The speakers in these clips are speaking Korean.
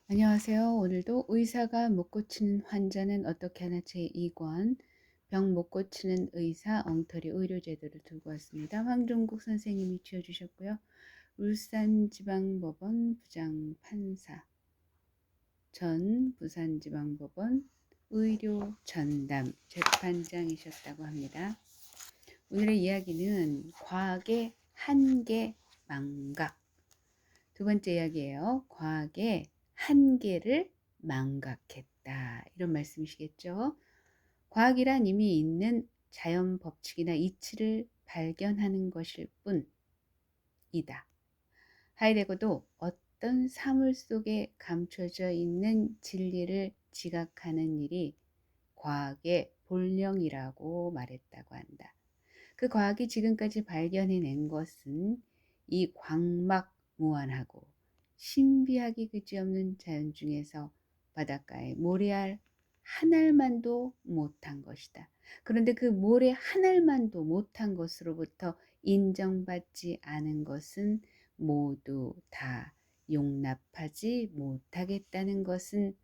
안녕하세요. 오늘도 의사가 못 고치는 환자는 어떻게 하나 제2권 병 못 고치는 의사 엉터리 의료제도를 들고 왔습니다. 황종국 선생님이 지어주셨고요. 울산지방법원 부장판사 전 부산지방법원 의료전담 재판장이셨다고 합니다. 오늘의 이야기는 과학의 한계 망각. 두 번째 이야기예요. 과학의 한계를 망각했다. 이런 말씀이시겠죠. 과학이란 이미 있는 자연 법칙이나 이치를 발견하는 것일 뿐이다. 하이데거도 어떤 사물 속에 감춰져 있는 진리를 지각하는 일이 과학의 본령이라고 말했다고 한다. 그 과학이 지금까지 발견해낸 것은 이 광막무한하고 신비하기 그지없는 자연 중에서 바닷가에 모래알 한 알만도 못한 것이다. 그런데 그 모래 한 알만도 못한 것으로부터 인정받지 않은 것은 모두 다 용납하지 못하겠다는 것은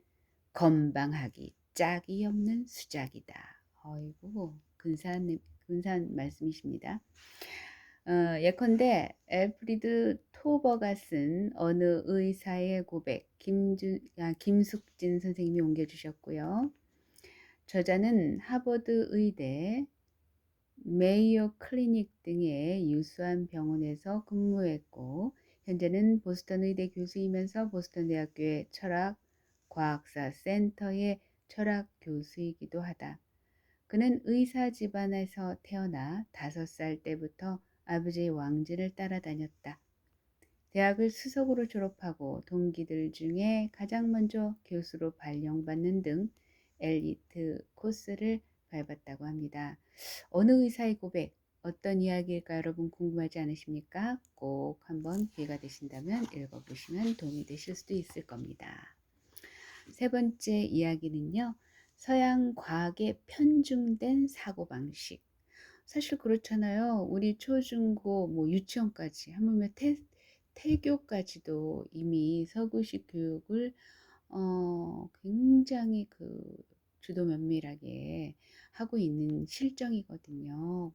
건방하기 짝이 없는 수작이다. 어이구 근사한 말씀이십니다. 예컨대 엘프리드 토버가 쓴 어느 의사의 고백 김숙진 선생님이 옮겨주셨고요. 저자는 하버드 의대 메이오 클리닉 등의 유수한 병원에서 근무했고 현재는 보스턴 의대 교수이면서 보스턴 대학교의 철학 과학사 센터의 철학 교수이기도 하다. 그는 의사 집안에서 태어나 5살 때부터 아버지의 왕진을 따라다녔다. 대학을 수석으로 졸업하고 동기들 중에 가장 먼저 교수로 발령받는 등 엘리트 코스를 밟았다고 합니다. 어느 의사의 고백, 어떤 이야기일까 여러분 궁금하지 않으십니까? 꼭 한번 기회가 되신다면 읽어보시면 도움이 되실 수도 있을 겁니다. 세 번째 이야기는요. 서양 과학에 편중된 사고방식. 사실 그렇잖아요. 우리 초중고 뭐 유치원까지 하물며 태교까지도 이미 서구식 교육을 굉장히 주도 면밀하게 하고 있는 실정이거든요.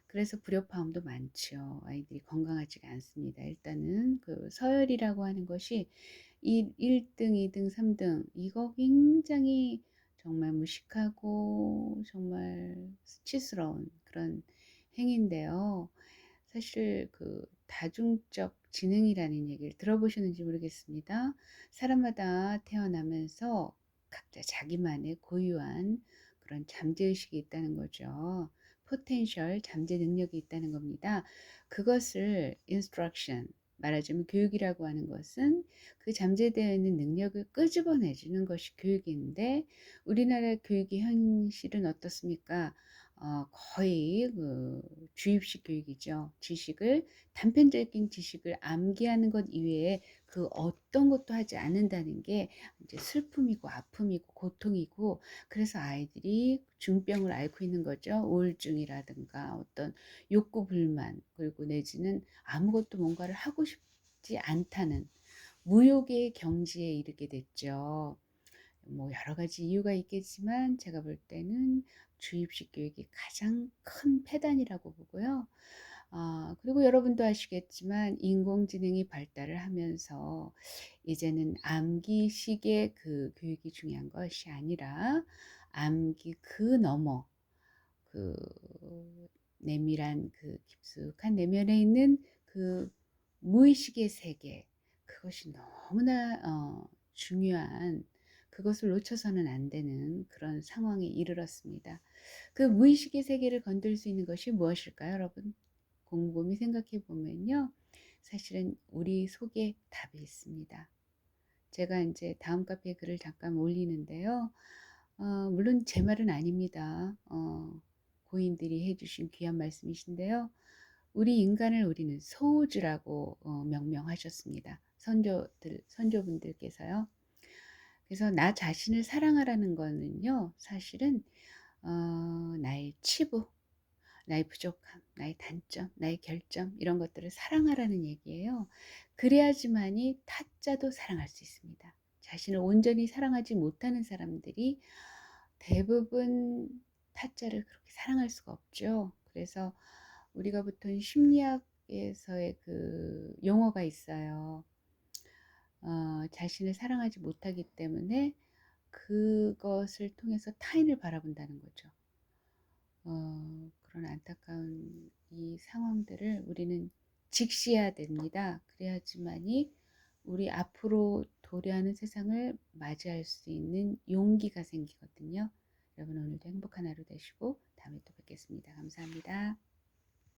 그래서 불협화음도 많죠. 아이들이 건강하지가 않습니다. 일단은 서열이라고 하는 것이 1등, 2등, 3등 이거 굉장히 정말 무식하고 정말 수치스러운 그런 행위인데요. 사실 다중적 지능이라는 얘기를 들어보셨는지 모르겠습니다. 사람마다 태어나면서 각자 자기만의 고유한 그런 잠재의식이 있다는 거죠. 포텐셜 잠재 능력이 있다는 겁니다. 그것을 instruction 말하자면 교육이라고 하는 것은 그 잠재되어 있는 능력을 끄집어내주는 것이 교육인데 우리나라 교육의 현실은 어떻습니까? 거의 주입식 교육이죠. 단편적인 지식을 암기하는 것 이외에 그 어떤 것도 하지 않는다는 게 이제 슬픔이고 아픔이고 고통이고 그래서 아이들이 중병을 앓고 있는 거죠. 우울증이라든가 어떤 욕구 불만 그리고 내지는 아무것도 뭔가를 하고 싶지 않다는 무욕의 경지에 이르게 됐죠. 뭐 여러 가지 이유가 있겠지만 제가 볼 때는 주입식 교육이 가장 큰 폐단이라고 보고요. 그리고 여러분도 아시겠지만 인공지능이 발달을 하면서 이제는 암기식의 교육이 중요한 것이 아니라 암기 너머 그 내밀한 깊숙한 내면에 있는 무의식의 세계 그것이 너무나 중요한 그것을 놓쳐서는 안 되는 그런 상황에 이르렀습니다. 그 무의식의 세계를 건들 수 있는 것이 무엇일까요, 여러분? 곰곰이 생각해 보면요. 사실은 우리 속에 답이 있습니다. 제가 이제 다음 카페에 글을 잠깐 올리는데요. 물론 제 말은 아닙니다. 고인들이 해주신 귀한 말씀이신데요. 우리 인간을 우리는 소우주라고 명명하셨습니다. 선조분들께서요. 그래서 나 자신을 사랑하라는 거는요. 사실은 나의 치부, 나의 부족함, 나의 단점, 나의 결점 이런 것들을 사랑하라는 얘기예요. 그래야지만이 타짜도 사랑할 수 있습니다. 자신을 온전히 사랑하지 못하는 사람들이 대부분 타짜를 그렇게 사랑할 수가 없죠. 그래서 우리가 보통 심리학에서의 그 용어가 있어요. 자신을 사랑하지 못하기 때문에 그것을 통해서 타인을 바라본다는 거죠. 그런 안타까운 이 상황들을 우리는 직시해야 됩니다. 그래야지만이 우리 앞으로 도래하는 세상을 맞이할 수 있는 용기가 생기거든요. 여러분 오늘도 행복한 하루 되시고 다음에 또 뵙겠습니다. 감사합니다.